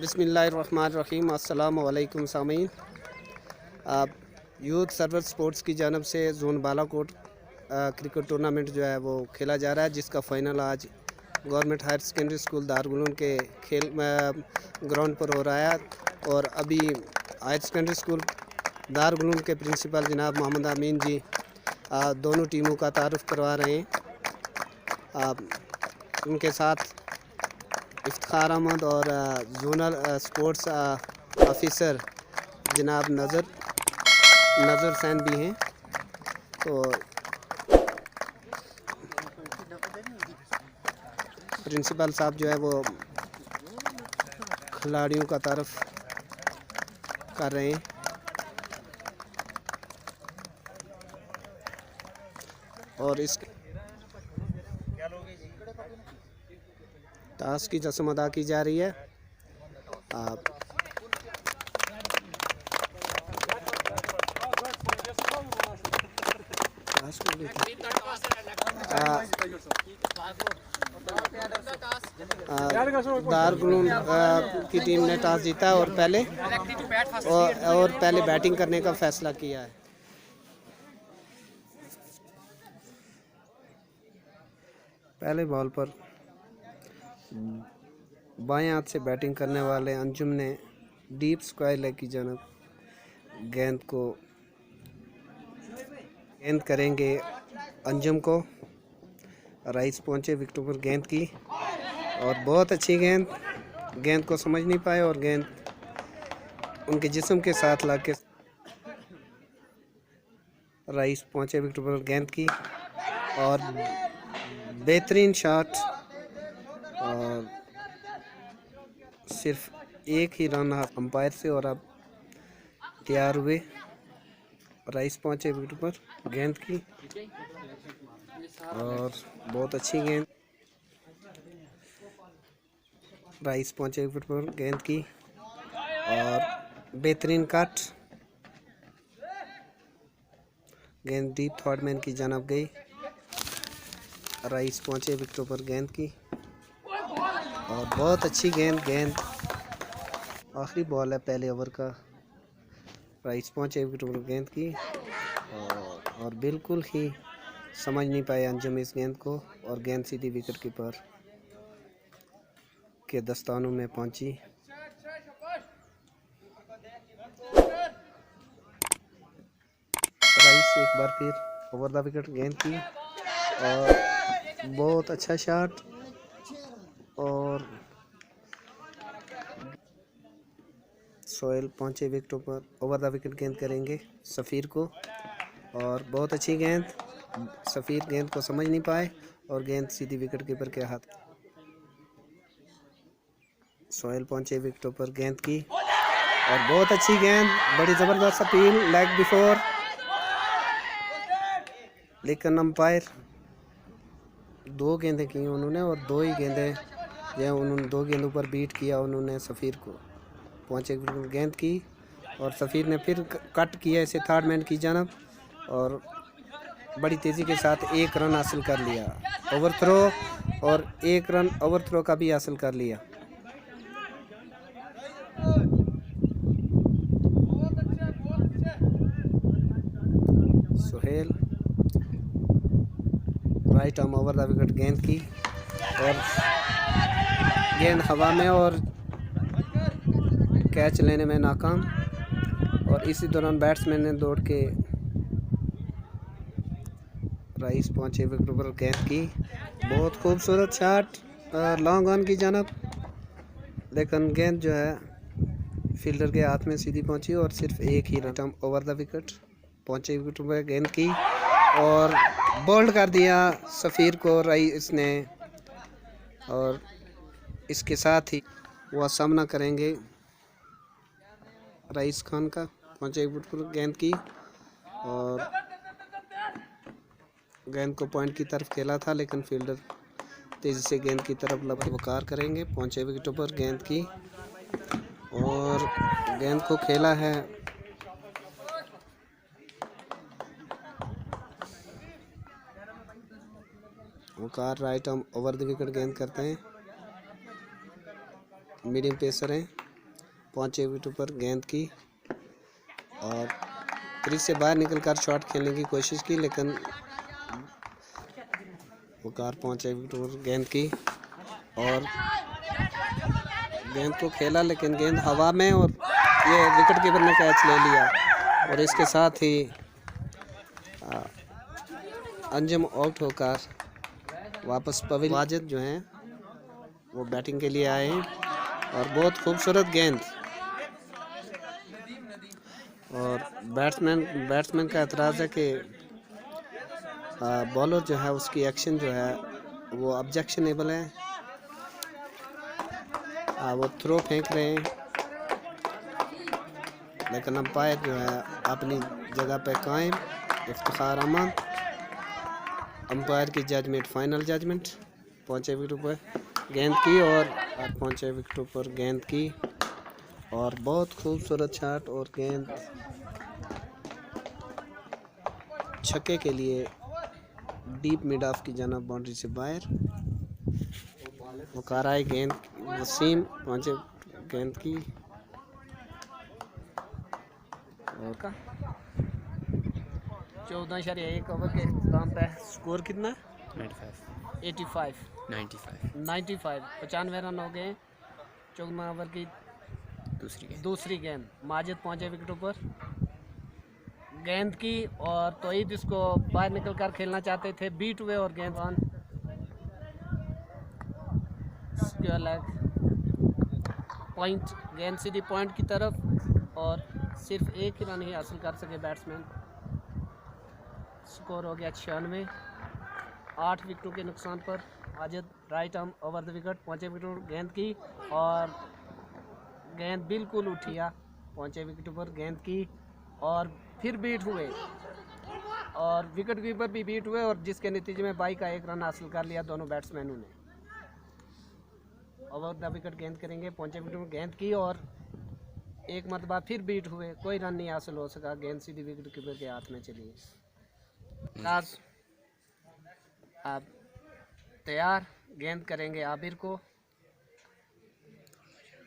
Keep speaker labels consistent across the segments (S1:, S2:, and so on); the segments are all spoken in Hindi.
S1: बिस्मिल्लाहिर्रहमानिर्रहीम। अस्सलामु अलैकुम सामीन। आप यूथ सर्वर स्पोर्ट्स की जानब से जोन बालाकोट क्रिकेट टूर्नामेंट जो है वो खेला जा रहा है, जिसका फ़ाइनल आज government higher secondary school Darul के खेल ग्राउंड पर हो रहा है। और अभी हायर सेकेंडरी स्कूल दारुल के प्रिंसिपल जनाब मोहम्मद अमीन जी दोनों टीमों का तारुफ करवा रहे हैं। उनके साथ इफ्तिखार अहमद और जोनल स्पोर्ट्स ऑफिसर जनाब नज़र सैन भी हैं। तो प्रिंसिपल साहब जो है वो खिलाड़ियों का तारुफ कर रहे हैं। और इस टास की रस्म अदा की जा रही है। दारुल की टीम ने टॉस जीता और पहले बैटिंग करने का फैसला किया है। पहले बॉल पर बाएं हाथ से बैटिंग करने वाले अंजुम ने डीप स्क्वायर लेग की जानब गेंद करेंगे अंजुम को। राइस पहुंचे विकेटों पर गेंद की और बहुत अच्छी गेंद को समझ नहीं पाए और गेंद उनके जिस्म के साथ लाके राइस पहुंचे विकेटों पर गेंद की और बेहतरीन शॉट। और सिर्फ एक ही रन अंपायर से और अब तैयार हुए। राइस पहुंचे विकेट पर गेंद की और बहुत अच्छी गेंद। राइस पहुंचे विकेट पर गेंद की और बेहतरीन कट। गेंद डीप थर्ड मैन की जानब गई। राइस पहुंचे विकेटों पर गेंद की और बहुत अच्छी गेंद आखिरी बॉल है पहले ओवर का। राइस पहुंचे विकेटों पर गेंद की और बिल्कुल ही समझ नहीं पाए अंजुम इस गेंद को और गेंद सीधी विकेट कीपर के दस्तानों में पहुंची। राइस एक बार फिर ओवर द विकेट गेंद की और बहुत अच्छा शॉट। और सोहेल पहुंचे विकेटों पर ओवर द विकेट गेंद करेंगे सफ़ीर को और बहुत अच्छी गेंद। सफ़ीर गेंद को समझ नहीं पाए और गेंद सीधी विकेट कीपर के हाथ। सोहेल पहुंचे विकेटों पर गेंद की और बहुत अच्छी गेंद, बड़ी ज़बरदस्त अपील लेग बिफोर, लेकिन अंपायर दो गेंदें की उन्होंने और दो ही गेंदें जो उन्होंने दो गेंदों पर बीट किया उन्होंने सफ़ीर को। पहुंचे गेंद की और सफ़ीर ने फिर कट किया इसे थर्ड मैन की जानब और बड़ी तेज़ी के साथ एक रन हासिल कर लिया। ओवर थ्रो और एक रन ओवर थ्रो का भी हासिल कर लिया। Sohail right arm over the wicket गेंद की और गेंद हवा में और कैच लेने में नाकाम। और इसी दौरान बैट्समैन ने दौड़ के राइस पहुंचे विकेट पर गेंद की। बहुत खूबसूरत शॉट लॉन्ग ऑन की जानब, लेकिन गेंद जो है फील्डर के हाथ में सीधी पहुंची और सिर्फ एक ही रन ओवर द विकेट। पहुंचे विकेट पर गेंद की और बोल्ड कर दिया सफ़ीर को राइस ने और इसके साथ ही वह सामना करेंगे राइस खान का। पहुंचे विकेट पर गेंद की और गेंद को पॉइंट की तरफ खेला था, लेकिन फील्डर तेज़ी से गेंद की तरफ लपकार करेंगे। पहुंचे विकेटों पर गेंद की और गेंद को खेला है Waqar right arm over the wicket गेंद करते हैं। मीडियम पेसर हैं, पहुंचे विकेट पर गेंद की और क्रीज से बाहर निकलकर शॉट खेलने की कोशिश की, लेकिन वकार पहुंचे विकेट पर गेंद की और गेंद को खेला, लेकिन गेंद हवा में और ये विकेट कीपर ने कैच ले लिया और इसके साथ ही अंजुम आउट होकर वापस पवेलियन। वाजिद जो हैं वो बैटिंग के लिए आए हैं और बहुत खूबसूरत गेंद और बैट्समैन का एतराज़ है कि बॉलर जो है उसकी एक्शन जो है वो ऑब्जेक्शनेबल है। वो थ्रो फेंक रहे हैं, लेकिन अंपायर जो है अपनी जगह पे कायम। इफ्तिखार अहमद, अंपायर की जजमेंट फाइनल जजमेंट। पहुंचे विकेट पर गेंद की और पहुंचे विकेट पर गेंद की और बहुत खूबसूरत शॉट और गेंद छक्के के लिए डीप मिड ऑफ की जानिब बाउंड्री से बाहर। वकार आए गेंद, वसीम पहुंचे गेंद की और 14.1 ओवर के इख्तिताम पे स्कोर कितना? 95 95 रन हो गए। 14 ओवर की दूसरी गेंद। माजिद पहुंचे विकेटों पर गेंद की और तोईद इसको बाहर निकल कर खेलना चाहते थे, बीट हुए और गेंद ऑन पॉइंट। गेंद सीधी पॉइंट की तरफ और सिर्फ एक ही रन ही हासिल कर सके बैट्समैन। स्कोर हो गया 96। 8 विकेटों के नुकसान पर Majid right arm over the wicket पहुंचे विकेट गेंद की और गेंद बिल्कुल उठिया। पहुंचे विकेट पर गेंद की और फिर बीट हुए और विकेट कीपर भी बीट हुए और जिसके नतीजे में 22 का 1 रन हासिल कर लिया दोनों बैट्समैनों ने। ओवर द विकेट गेंद करेंगे, पहुंचे विकेट पर गेंद की और एक मरतबा फिर बीट हुए, कोई रन नहीं हासिल हो सका। गेंद सीधी विकेट कीपर के हाथ में चली। राज आप तैयार, गेंद करेंगे आबिर को।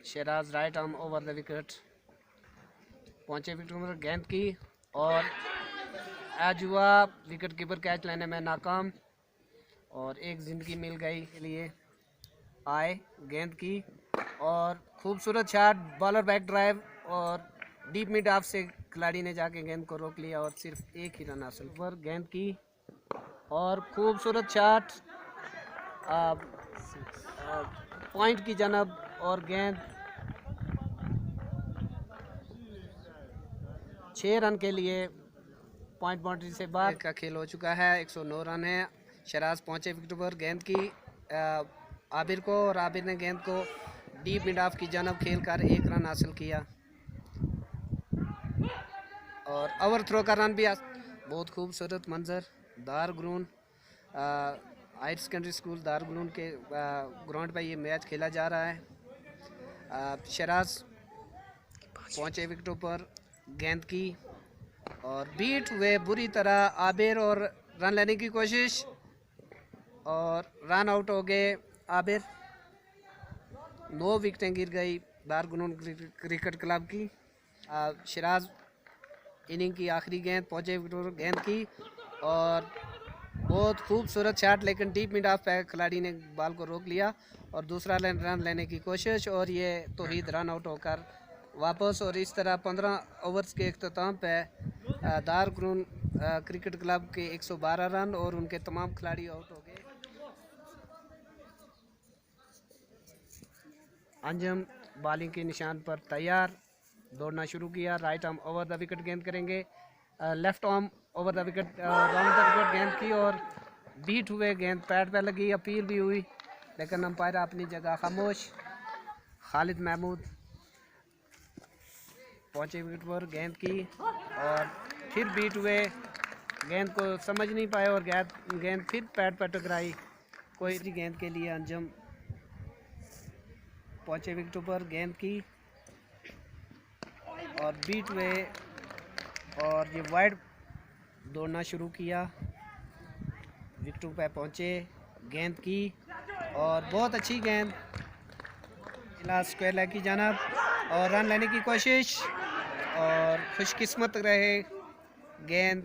S1: Shahraj right arm over the wicket पहुंचे विकेट पर गेंद की और एज हुआ, विकेट कीपर कैच लेने में नाकाम और एक ज़िंदगी मिल गई के लिए। आए गेंद की और खूबसूरत शॉट, बॉलर बैक ड्राइव और डीप मिड ऑफ से खिलाड़ी ने जाके गेंद को रोक लिया और सिर्फ एक ही रन हासिल पर गेंद की और खूबसूरत शॉट पॉइंट की जानब और गेंद 6 रन के लिए पॉइंट बाउंड्री से बाहर का खेल हो चुका है। 109 रन है। शहराज पहुंचे विकेट पर गेंद की आबिर को और आबिर ने गेंद को डीप मिड ऑफ की जानब खेल कर 1 रन हासिल किया और ओवर थ्रो का रन भी। बहुत खूबसूरत मंजर दारगुलून हायर सेकेंडरी स्कूल दारगुलून के ग्राउंड पर ये मैच खेला जा रहा है। शहराज पहुंचे विकेटों पर गेंद की और बीट हुए बुरी तरह आबिर और रन लेने की कोशिश और रन आउट हो गए आबिर। 9 विकेटें गिर गई दारगुलून क्रिकेट क्लब की। शहराज इनिंग की आखिरी गेंद, पहुंचे विकेट पर गेंद की और बहुत खूबसूरत शॉट, लेकिन डीप मिड ऑफ पे खिलाड़ी ने बॉल को रोक लिया और दूसरा रन लेने की कोशिश और ये तौहीद रन आउट होकर वापस। और इस तरह 15 ओवर्स के अख्ताम पे दारगुलून क्रिकेट क्लब के 112 रन और उनके तमाम खिलाड़ी आउट हो गए। अंजुम बॉलिंग के निशान पर तैयार, दौड़ना शुरू किया। Right arm over the wicket गेंद करेंगे, left arm over the wicket round the wicket गेंद की और बीट हुए, गेंद पैड पे लगी, अपील भी हुई, लेकिन अंपायर अपनी जगह खामोश। खालिद महमूद पहुंचे विकेट पर गेंद की और फिर बीट हुए, गेंद को समझ नहीं पाए और गेंद फिर पैड पर टकराई। कोई गेंद के लिए अंजुम पहुंचे विकेटों पर गेंद की और बीट हुए और ये वाइड दौड़ना शुरू किया। विकेटों पे पहुंचे, गेंद की और बहुत अच्छी गेंद लास्ट स्क्वायर लेग की जानब और रन लेने की कोशिश और खुशकिस्मत रहे, गेंद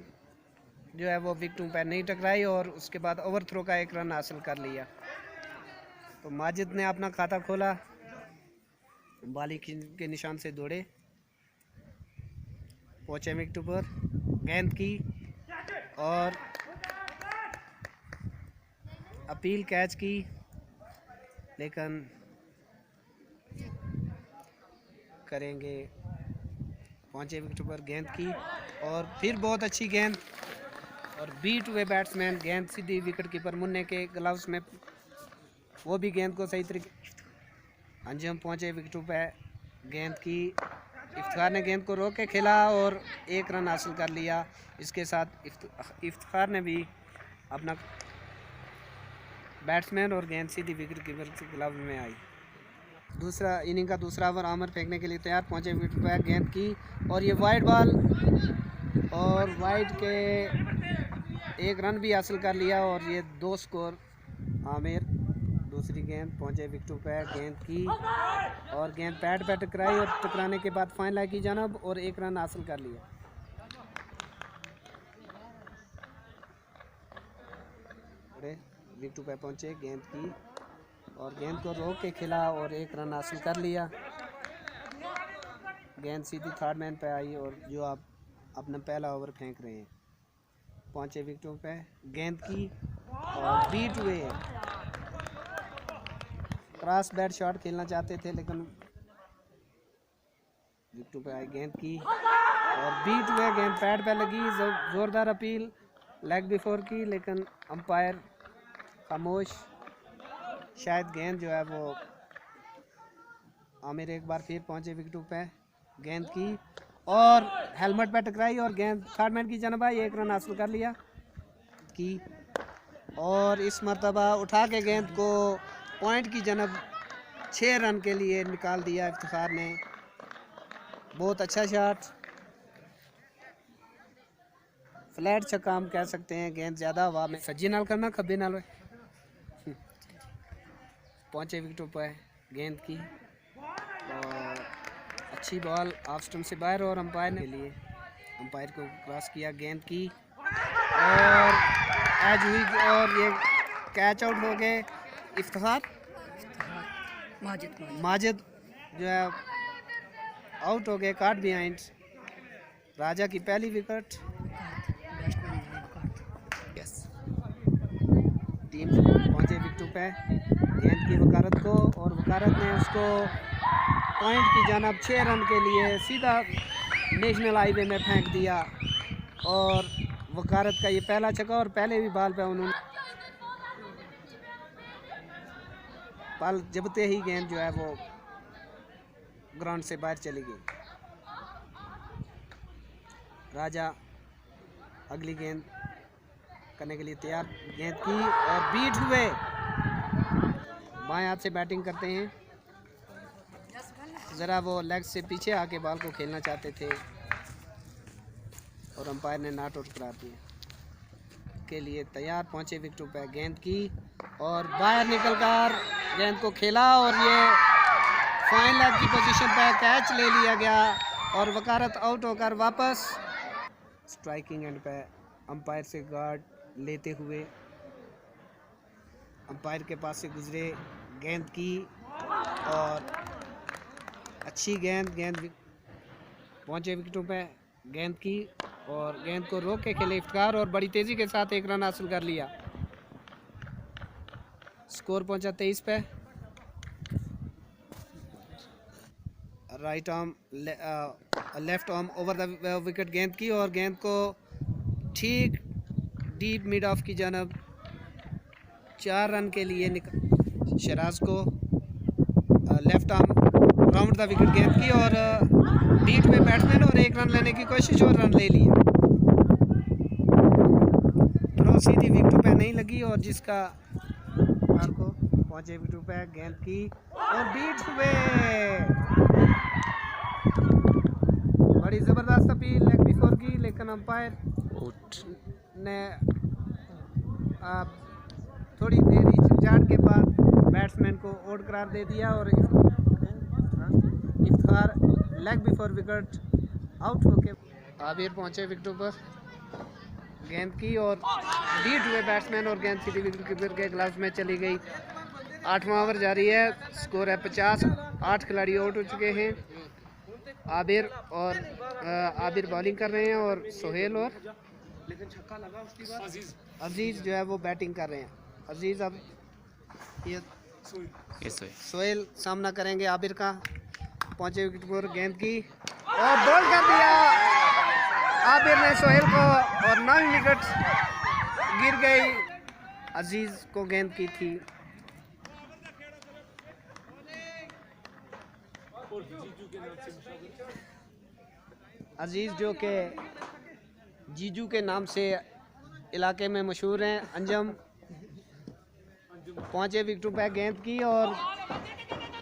S1: जो है वो विकेटों पर नहीं टकराई और उसके बाद ओवर थ्रो का एक रन हासिल कर लिया। तो माजिद ने अपना खाता खोला, बाली के निशान से दौड़े, पहुंचे विकेट पर, गेंद की और अपील कैच की, लेकिन करेंगे, पहुंचे विकेट पर, गेंद की और फिर बहुत अच्छी गेंद और बीट हुए बैट्समैन, गेंद सीधी विकेट कीपर मुन्ने के ग्लव्स में, वो भी गेंद को सही तरीके अंजुम पहुंचे विकेटों पे, गेंद की, इफ्तिखार ने गेंद को रोक के खेला और एक रन हासिल कर लिया। इसके साथ इफ्तिखार ने भी अपना बैट्समैन और गेंद सीधी विकेट कीपर के ग्लव में आई। दूसरा इनिंग का दूसरा ओवर आमर फेंकने के लिए तैयार, पहुंचे विकेट पे, गेंद की और ये वाइड बॉल और वाइड के एक रन भी हासिल कर लिया और ये 2 स्कोर आमिर। दूसरी गेंद, पहुंचे विकेटों पे, गेंद की और गेंद पैड पे टकराई और टकराने के बाद फाइन लाइन की जानब और एक रन हासिल कर लिया। विकेटों पे पहुंचे, गेंद की और गेंद को रोक के खेला और एक रन हासिल कर लिया। गेंद सीधी थर्ड मैन पे आई और जो आप अपना पहला ओवर फेंक रहे हैं, पहुंचे विकेटों पे, गेंद की और बीट हुए, क्रॉस बैट शॉट खेलना चाहते थे लेकिन विकेटों पे आई, गेंद की और बीट हुए, गेंद पैड पे लगी, जोरदार अपील लेग बिफोर की, लेकिन अंपायर खामोश। शायद गेंद जो है वो आमिर एक बार फिर पहुंचे विकेटों पे, गेंद की और हेलमेट पे टकराई और गेंद थर्ड मैन की जानब आई, एक रन हासिल कर लिया की और इस मरतबा उठा के गेंद को पॉइंट की जानब 6 रन के लिए निकाल दिया इफ्तिखार ने। बहुत अच्छा शॉट, फ्लैट छक्का हम कह सकते हैं, गेंद ज़्यादा हवा में, सज्जी नाल करना खब्बे नाल पहुंचे विकेटों पर, गेंद की और अच्छी बॉल ऑफ स्टंप से बाहर और अंपायर ने लिए, अंपायर को क्रॉस किया, गेंद की और एज हुई और ये कैच आउट हो गए। इफ्तिखार माजिद जो है आउट हो गए, कार्ड बिहाइंड। राजा की पहली विकेट, यस। टीम पहुंचे विकेटों पे, गेंद की वकालत को और वकालत ने उसको पॉइंट की जानब 6 रन के लिए सीधा नेशनल हाईवे में फेंक दिया और वकालत का ये पहला छक्का और पहले भी बॉल पे उन्होंने बॉल जबते ही गेंद जो है वो ग्राउंड से बाहर चली गई। राजा अगली गेंद करने के लिए तैयार, गेंद की और बीट हुए, बाएं हाथ से बैटिंग करते हैं, ज़रा वो लेग से पीछे आके बॉल को खेलना चाहते थे और अंपायर ने नॉट आउट करा दिया। के लिए तैयार, पहुंचे विकेटों पर, गेंद की और बाहर निकलकर गेंद को खेला और ये फाइन लेग की पोजीशन पर कैच ले लिया गया और वकालत आउट होकर वापस स्ट्राइकिंग एंड पे अंपायर से गार्ड लेते हुए अंपायर के पास से गुजरे, गेंद की और अच्छी गेंद पहुंचे विकेटों पे, गेंद की और गेंद को रोक के खेले इफ्तिखार और बड़ी तेज़ी के साथ एक रन हासिल कर लिया। स्कोर पहुंचा 23 पे। Right arm left arm over the wicket, गेंद की और गेंद को ठीक डीप मिड ऑफ की जानब 4 रन के लिए शराज को left arm round the wicket, गेंद की और बीट में बैट्समैन और एक रन लेने की कोशिश और रन ले लिया। थ्रो सीधी विकेटों पे नहीं लगी और जिसका को पहुंचे विकेटों पे, गेंद की और बीट हुए, बड़ी ज़बरदस्त अपील लेग बिफोर की, लेकिन अंपायर ने थोड़ी देर हिचकिचाहट के बाद बैट्समैन को आउट करार दे दिया और इफ्तार लेग बिफोर विकेट आउट होके आबिर पहुंचे विकेटों पर। गेंद की और बीट हुए बैट्समैन और गेंद सीधी विकेट कीपर के ग्लव्स में चली गई। 8वां ओवर जारी है, स्कोर है 50। 8 खिलाड़ी आउट हो चुके हैं। आबिर बॉलिंग कर रहे हैं और सोहेल और अजीज जो है वो बैटिंग कर रहे हैं। अजीज अब ये सोहेल सामना करेंगे आबिर का। पहुंचे विकेट पर, गेंद की और बॉल कर दिया आबिर ने सोहेल को और 9 विकेट गिर गई। अजीज को गेंद की थी। अजीज जो के जीजू के नाम से इलाके में मशहूर हैं। अंजम पहुंचे विकेटों पे, गेंद की और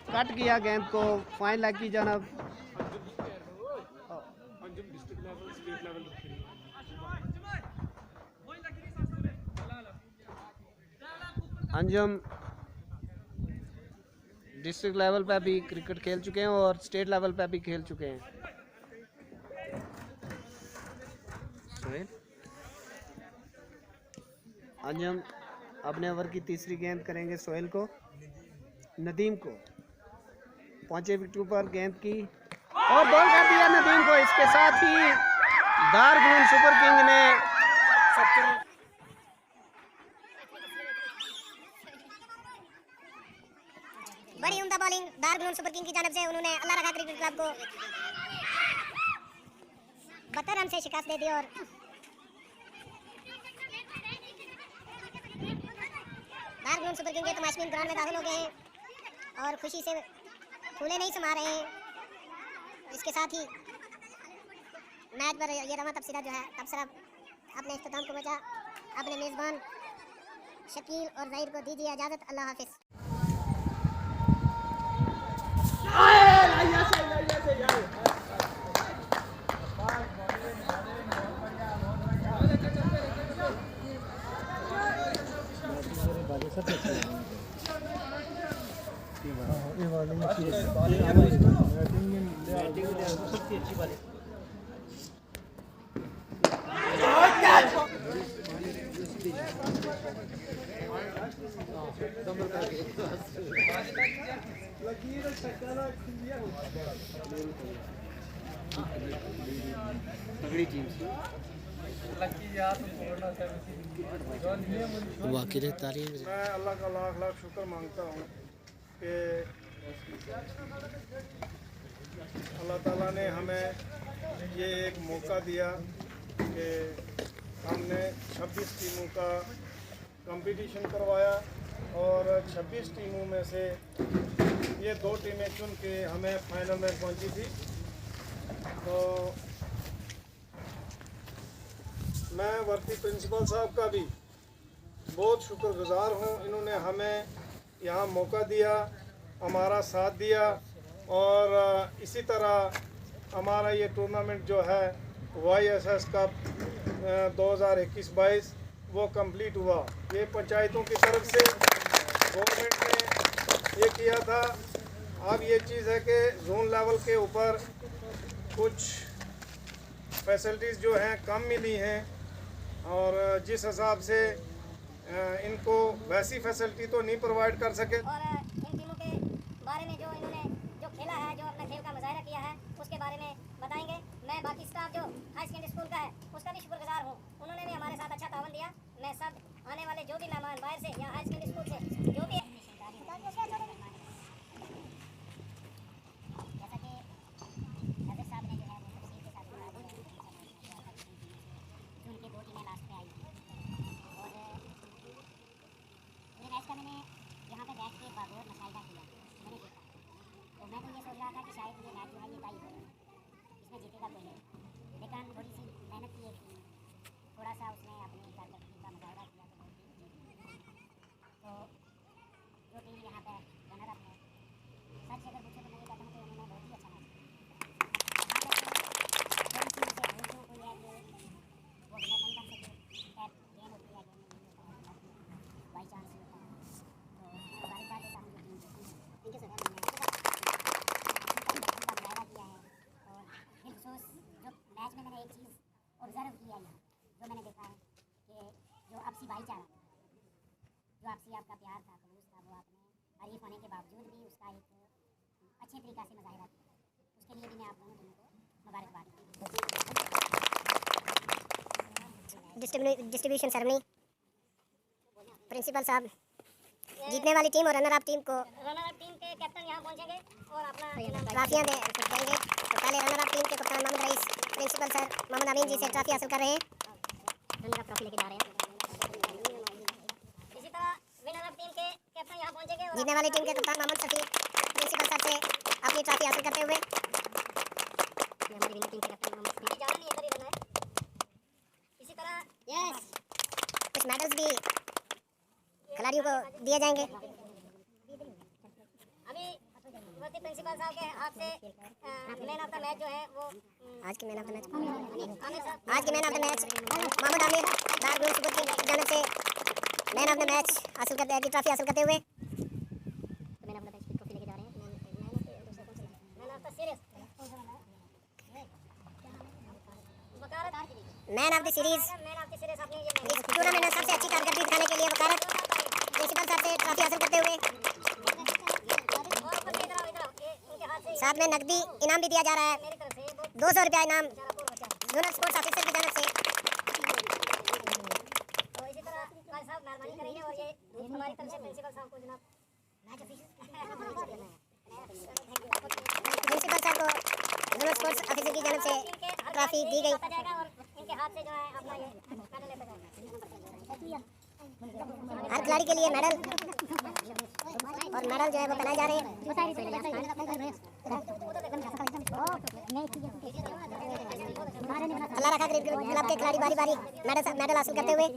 S1: कट किया गेंद को फाइन लेग की जानब। अंजम डिस्ट्रिक्ट लेवल पे भी क्रिकेट खेल चुके हैं और स्टेट लेवल पे भी खेल चुके हैं। अंजम अपने ओवर की तीसरी गेंद करेंगे सोहेल को, नदीम को। पहुंचे विकेट पर, गेंद की और बॉल कर दिया नदीम को। इसके साथ ही दारगुन सुपर किंग ने
S2: बड़ी उम्दा बॉलिंग दारगुन सुपर किंग की जानब से। उन्होंने अल्लाह रखा क्रिकेट क्लब को 72 रन से शिकस्त दे दी और दारगुन सुपर किंग के तमाशबीन ग्राउंड में दाखिल हो गए हैं और खुशी से फूले नहीं समा रहे हैं। इसके साथ ही मैच पर ये रमा तबसरा जो है तबसरा अपने इख्तिताम को बचा। अपने मेज़बान शकील और ज़हीर को दीजिए इजाज़त। अल्लाह हाफिज़।
S1: तगड़ी टीम वाकई तारीफ।
S3: मैं अल्लाह का लाख लाख शुक्र मांगता हूँ कि अल्लाह ताला ने हमें ये एक मौका दिया कि हमने 26 टीमों का कंपटीशन करवाया और 26 टीमों में से ये 2 टीमें चुन के हमें फाइनल में पहुंची थी। तो मैं वर्ती प्रिंसिपल साहब का भी बहुत शुक्रगुजार हूँ। इन्होंने हमें यहाँ मौका दिया, हमारा साथ दिया और इसी तरह हमारा ये टूर्नामेंट जो है YSS कप 2021-22 वो कंप्लीट हुआ। ये पंचायतों की तरफ से गवर्नमेंट ने ये किया था। अब ये चीज़ है कि जोन लेवल के ऊपर कुछ फैसिलिटीज़ जो हैं कम मिली हैं और जिस हिसाब से इनको वैसी फैसिलिटी तो नहीं प्रोवाइड कर सके।
S2: और इन टीमों के बारे में जो इन्होंने जो खेला है, जो अपना खेल का मुजाहरा किया है, उसके बारे में बताएंगे। मैं बाकी स्टाफ जो हाई सेकेंडरी स्कूल का है उसका भी शुक्रगुजार हूँ। उन्होंने भी हमारे साथ अच्छा तावन दिया। मैं सब आने वाले जो भी मेहमान बाहर से या हाई सेकेंडरी स्कूल से जो भी मैंने यहाँ पे बैठ के मैच में मैंने एक चीज़ ऑब्जर्व किया यहाँ, जो मैंने देखा है कि जो आपसी भाईचारा, जो आपसी आपका प्यार था, खलूस था, वो आपने हरीफ होने के बावजूद भी उसका एक अच्छे तरीक़ा से मुजाहिरा किया। उसके लिए भी मैं आप दोनों टीमों को मुबारकबाद। डिस्ट्रीब्यूशन सेरेमनी, प्रिंसिपल साहब जीतने वाली टीम और रनर अप टीम को के कैप्टन यहाँ पहुँचेंगे और अपना ट्रॉफियाँ देंगे। तो पहले रनर अप टीम के कप्तान Mohammad rice principal sir Mohammad अमीन जी से ट्रॉफी हासिल कर रहे हैं। रनर अप ट्रॉफी लेके जा रहे हैं। इसी तरह विनर अप टीम के कैप्टन यहाँ पहुँचेंगे और जीतने वाली टीम के कप्तान मोहम्मद शफी प्रिंसिपल सर से अपनी ट्रॉफी हासिल करते हुए हमारी विनर टीम के कैप्टन मोहम्मद शफी ज़्यादा नहीं इधर ही रहना है। इसी तरह कुछ मेडल्स भी खिलाड़ियों को दिए जाएंगे। अभी प्रिंसिपल साहब के हाथ से मैन ऑफ द मैच जो है वो आज के man of the match Mohammad Amir Dar group super की जानिब से मैन ऑफ द मैच हासिल करते हैं, ट्रॉफी हासिल करते हुए मैन ऑफ द मैच की ट्रॉफी लेके जा रहे हैं। Man of the series, man of the series इस टूर्नामेंट में सबसे अच्छी कारकर्दगी दिखाने के लिए वकालत प्रिंसिपल साहब से ट्रॉफी हासिल करते हुए साथ में नकदी इनाम भी दिया जा रहा है, 200 रुपया इनाम जोनल स्पोर्ट्स ऑफिसर की जानब से। तो इसी तरह साहब मेहरबानी करेंगे और ये हमारी तरफ से प्रिंसिपल साहब को जनाब प्रिंसिपल साहब को जोनल स्पोर्ट्स ऑफिसर की जानब से ट्रॉफी दी गई। इनके हाथ से जो है अपना ये मेडल लेकर जाएगा। हर खिलाड़ी के लिए मेडल और मेडल जो है वो पहनाए जा रहे हैं। अल्लाह रखा क्लब के खिलाड़ी बारी बारी मेडल हासिल करते हुए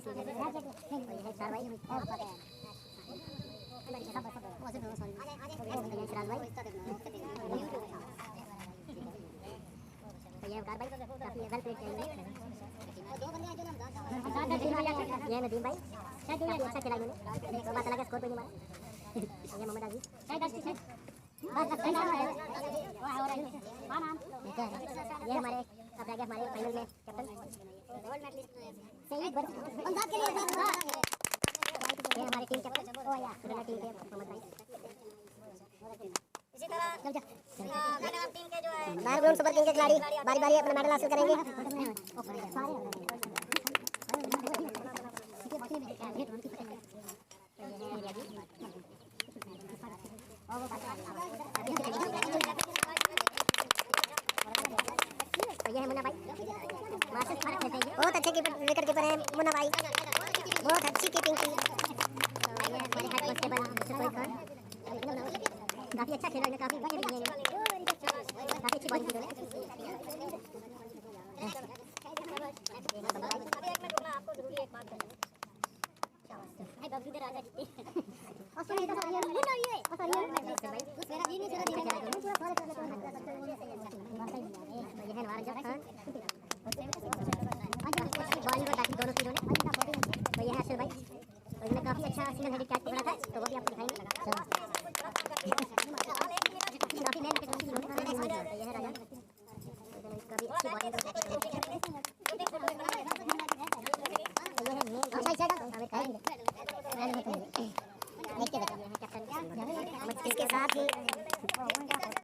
S2: ये नदीम भाई काफी अच्छा खेला इन्होंने, तो बात अलग है, स्कोर पे नहीं मारा। ये मोहम्मद अजीज ये हमारे अब रह गए हमारे फाइनल में कैप्टन ये हमारी टीम कैप्टन टीम के मोहम्मद भाई। इसी तरह टीम के जो है ग्राउंड सुपर किंग के खिलाड़ी बारी बारी अपना मेडल हासिल करेंगे। ये है मुन्ना भाई, बहुत अच्छे विकेट कीपर हैं मुन्ना भाई, बहुत अच्छी कीपिंग की। ये हमारे हेड कांस्टेबल कोई खान काफी अच्छा खेला, काफी विकेट लिए, काफी अच्छी बॉलिंग की इन्होंने। आपको जरूरी एक बात करनी काफी अच्छा सिंगल हेडेड कैच पकड़ा था, तो वो भी आपको दिखाएंगे। काफी मेहनत करके ये है राजा, काफी अच्छी बॉलिंग इसके साथ ही